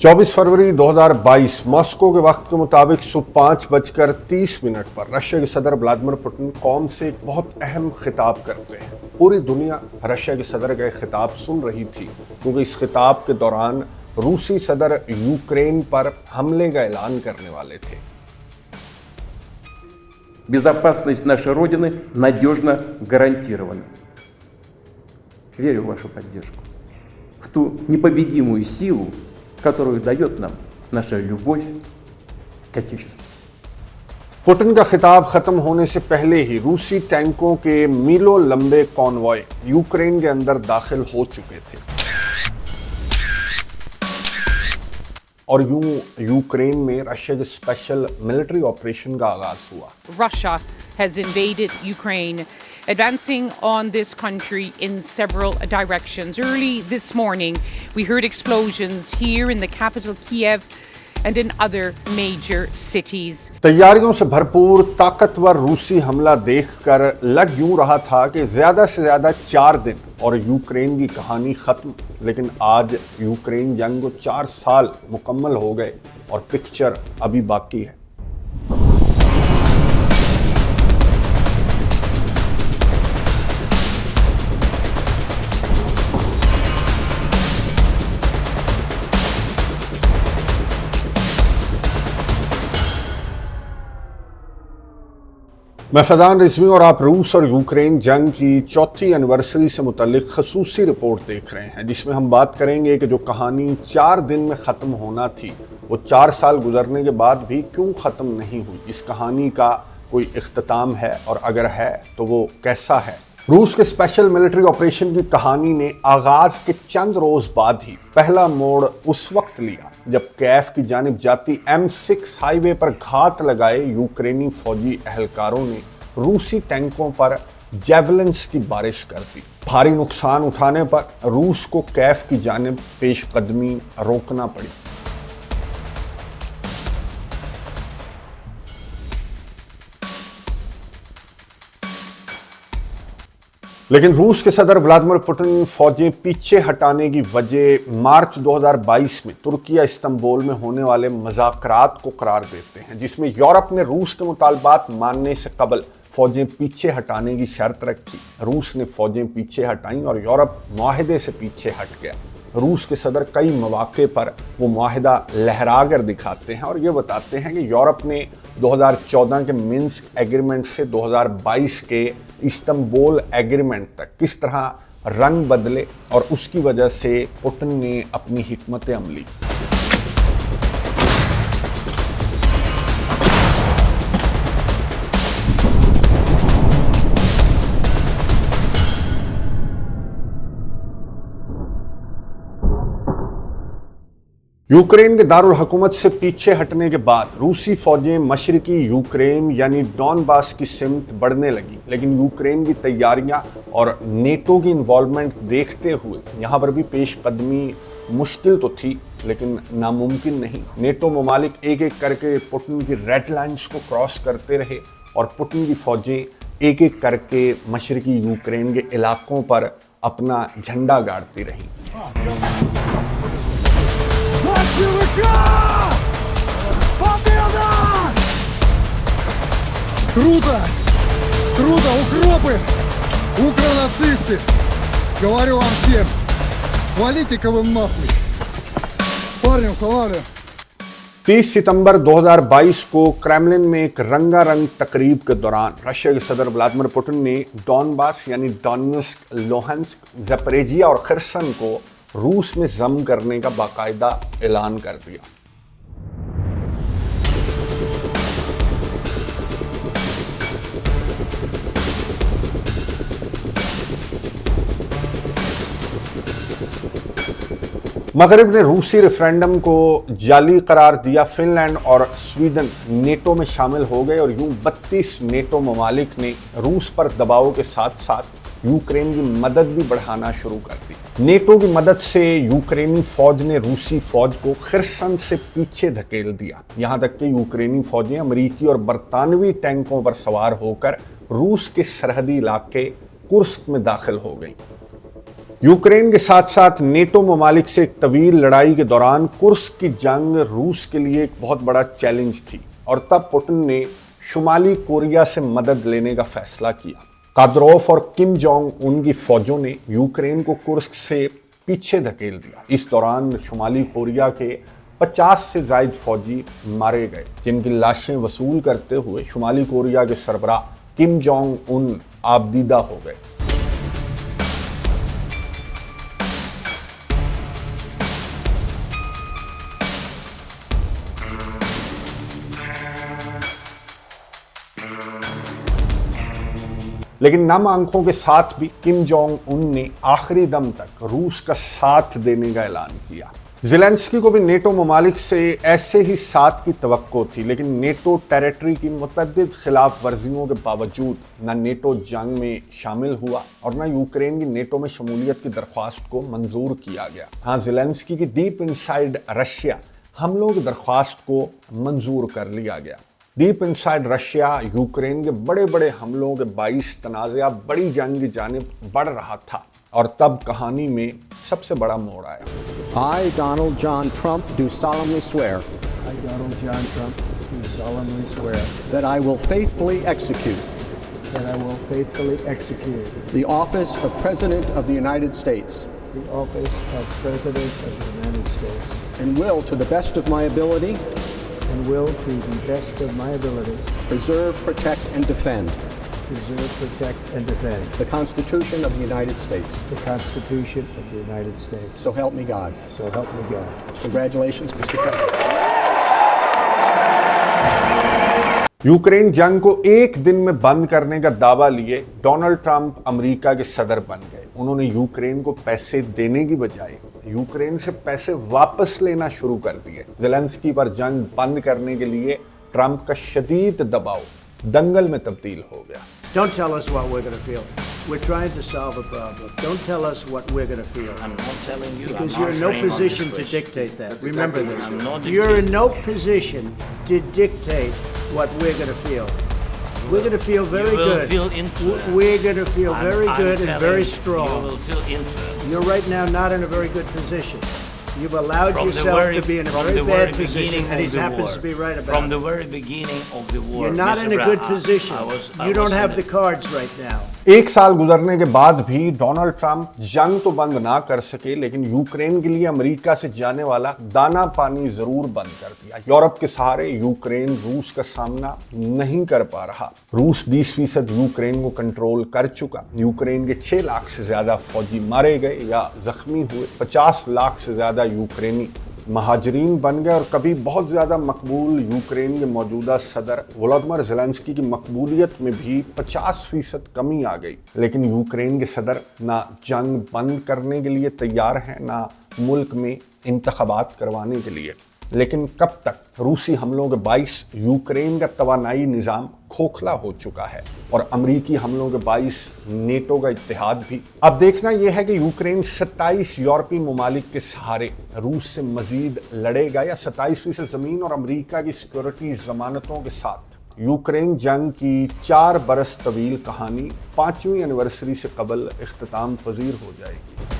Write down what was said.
24 फरवरी 2022 Moscow के वक्त के मुताबिक सुबह 5:30 पर रशिया के सदर व्लादिमीर पुतिन कौम से एक बहुत अहम खिताब करते हैं। पूरी दुनिया रशिया के सदर का खिताब सुन रही थी क्योंकि इस खिताब के दौरान रूसी सदर यूक्रेन पर हमले का ऐलान करने वाले थे। Безопасность нашей Родины надежно гарантирована. Верю в вашу поддержку, в ту непобедимую силу, которую дает нам наша любовь к Отечеству. पुतिन का खिताब खत्म होने से पहले ही रूसी टैंकों के मीलों लंबे कॉन्वॉय यूक्रेन के अंदर दाखिल हो चुके थे और यूं यूक्रेन में रशिया के स्पेशल मिलिट्री ऑपरेशन का आगाज हुआ। Russia has invaded Ukraine, advancing on this country in several directions. Early this morning, we heard explosions here in the capital Kiev and in other major cities. तैयारियों से भरपूर ताकतवर रूसी हमला देखकर लग यूं रहा था कि ज्यादा से ज्यादा 4 दिन और यूक्रेन की कहानी खत्म, लेकिन आज यूक्रेन जंग को 4 साल मुकम्मल हो गए और पिक्चर अभी बाकी है। मैं फैजान रिजवी और आप रूस और यूक्रेन जंग की 4th एनिवर्सरी से मुतल्लिक खसूसी रिपोर्ट देख रहे हैं, जिसमें हम बात करेंगे कि जो कहानी 4 दिन में ख़त्म होना थी वो 4 साल गुजरने के बाद भी क्यों ख़त्म नहीं हुई। इस कहानी का कोई इख्तिताम है और अगर है तो वो कैसा है। रूस के स्पेशल मिलिट्री ऑपरेशन की कहानी ने आगाज के चंद रोज बाद ही पहला मोड़ उस वक्त लिया जब कीव की जानिब जाती M6 हाईवे पर घात लगाए यूक्रेनी फौजी एहलकारों ने रूसी टैंकों पर जेवलिन्स की बारिश कर दी। भारी नुकसान उठाने पर रूस को कीव की जानिब पेशकदमी रोकना पड़ी। लेकिन रूस के सदर व्लादिमीर पुतिन फौजें पीछे हटाने की वजह मार्च 2022 में तुर्की इस्तांबुल में होने वाले मुज़ाकरात को करार देते हैं, जिसमें यूरोप ने रूस के मुतालबात मानने से कबल फौजें पीछे हटाने की शर्त रखी। रूस ने फौजें पीछे हटाईं और यूरोप मुआहदे से पीछे हट गया। रूस के सदर कई मौके पर वो मुआहदा लहरा कर दिखाते हैं और ये बताते हैं कि यूरोप ने 2014 के मिन्स्क एग्रीमेंट से 2022 के इस्तांबुल एग्रीमेंट तक किस तरह रंग बदले और उसकी वजह से पुतिन ने अपनी हिकमत अमली। यूक्रेन के दारुल हुकूमत से पीछे हटने के बाद रूसी फौजें मशरकी यूक्रेन यानी डॉनबास की सिमत बढ़ने लगी, लेकिन यूक्रेन की तैयारियां और नेटो की इन्वॉल्वमेंट देखते हुए यहाँ पर भी पेशकदमी मुश्किल तो थी लेकिन नामुमकिन नहीं। नेटो ममालिक एक एक करके पुतिन की रेड लाइन्स को क्रॉस करते रहे और पुतिन की फौजें एक एक करके मशरकी यूक्रेन के इलाकों पर अपना झंडा गाड़ती रहीं। Круто! Круто, укропы! Укронацисты! Говорю вам всем, валите-ка вы нахуй! Парнем хвалю! 30 सितंबर 2022 को क्रेमलिन में एक रंगारंग तकरीब के दौरान रशिया के सदर व्लादिमीर पुतिन ने डॉनबास यानी डोनेट्स्क, लुहांस्क, ज़पोरिजिया और खर्सन को रूस में ज़म करने का बाकायदा ऐलान कर दिया। मगरिब ने रूसी रेफरेंडम को जाली करार दिया। फिनलैंड और स्वीडन नेटो में शामिल हो गए और यूं 32 नेटो ममालिक ने रूस पर दबाव के साथ साथ यूक्रेन की मदद भी बढ़ाना शुरू कर दी। नेटो की मदद से यूक्रेनी फौज ने रूसी फौज को खिर्सन से पीछे धकेल दिया। यहाँ तक कि यूक्रेनी फौजें अमेरिकी और बरतानवी टैंकों पर सवार होकर रूस के सरहदी इलाके कुर्स्क में दाखिल हो गईं। यूक्रेन के साथ साथ नेटो ममालिक से एक तवील लड़ाई के दौरान कुर्स्क की जंग रूस के लिए एक बहुत बड़ा चैलेंज थी और तब पुतिन ने शुमाली कोरिया से मदद लेने का फैसला किया। कादरोफ और किम जोंग उन की फौजों ने यूक्रेन को कुर्स्क से पीछे धकेल दिया। इस दौरान शुमाली कोरिया के 50 से ज्यादा फौजी मारे गए, जिनकी लाशें वसूल करते हुए शुमाली कोरिया के सरबराह किम जोंग उन आबदीदा हो गए। लेकिन नम आंखों के साथ भी किम जोंग उन ने आखिरी दम तक रूस का साथ देने का ऐलान किया। ज़ेलेंस्की को भी नेटो ममालिक से ऐसे ही साथ की तवक्को थी, लेकिन नेटो टेरिटरी की मुतअद्दिद खिलाफ वर्जियों के बावजूद न नेटो जंग में शामिल हुआ और न यूक्रेन की नेटो में शमूलियत की दरख्वास्त को मंजूर किया गया। हाँ, ज़ेलेंस्की की डीप इनसाइड रशिया हमलों की दरख्वास्त को मंजूर कर लिया गया। डीप इनसाइड रशिया यूक्रेन के बड़े बड़े हमलों के बाइस तनाज़ा बड़ी जंग की जानिब बढ़ रहा था और तब कहानी में सबसे बड़ा मोड़ आया। I, Donald John Trump, do solemnly swear I, Donald John Trump, do solemnly swear that I will faithfully execute that I will faithfully execute the office of President of the United States the office of President of the United States and will, to the best of my ability, and will, to the best of my ability, preserve, protect, and defend preserve, protect, and defend the Constitution of the United States. the Constitution of the United States. So help me God. So help me God. Congratulations, Mr. President. Ukraine जंग को एक दिन में बंद करने का दावा लिए डोनाल्ड ट्रंप अमेरिका के सदर बन गए। उन्होंने यूक्रेन को पैसे देने की बजाय यूक्रेन से पैसे वापस लेना शुरू कर दिए। ज़ेलेंस्की पर जंग बंद करने के लिए ट्रंप का शदीद दबाव दंगल में तब्दील हो गया। Don't tell us what we're going to feel. We're trying to solve a problem. Don't tell us what we're going to feel. I'm not telling you. Because I'm you're in no answering on position this to question. dictate that. That's Remember exactly- I'm not this. You're in dictating. no position to dictate what we're going to feel. We're going to feel very You will good. feel influenced. We're going to feel I'm- very I'm good and telling very you, strong. You will feel influenced. You're right now not in a very good position. You've allowed From the yourself very- to be in a from very the bad very position, beginning and he of the happens war. to be right about From it. the very beginning of the war. You're not Mr. in a good Brown, position. I You don't was have in the cards right now. एक साल गुजरने के बाद भी Donald Trump जंग तो बंद ना कर सके, लेकिन यूक्रेन के लिए अमेरिका से जाने वाला दाना पानी जरूर बंद कर दिया। यूरोप के सहारे यूक्रेन रूस का सामना नहीं कर पा रहा। रूस 20% यूक्रेन को कंट्रोल कर चुका। यूक्रेन के 6 लाख से ज्यादा फौजी मारे गए या जख्मी हुए। 50 लाख से ज्यादा यूक्रेनी महाजरीन बन गए और कभी बहुत ज़्यादा मकबूल यूक्रेन के मौजूदा सदर वोलोदिमीर ज़ेलेंस्की की मकबूलियत में भी 50% कमी आ गई। लेकिन यूक्रेन के सदर ना जंग बंद करने के लिए तैयार हैं, ना मुल्क में इंतखाबात करवाने के लिए। लेकिन कब तक? रूसी हमलों के बाइस यूक्रेन का तवानाई निज़ाम खोखला हो चुका है और अमरीकी हमलों के बाइस नेटो का इत्तेहाद भी। अब देखना यह है कि यूक्रेन 27 यूरोपीय ममालिक के सहारे रूस से मजीद लड़ेगा या 27% ज़मीन और अमरीका की सिक्योरिटी जमानतों के साथ यूक्रेन जंग की 4 बरस तवील कहानी 5वीं एनिवर्सरी से कबल इख्तिताम पजीर हो जाएगी।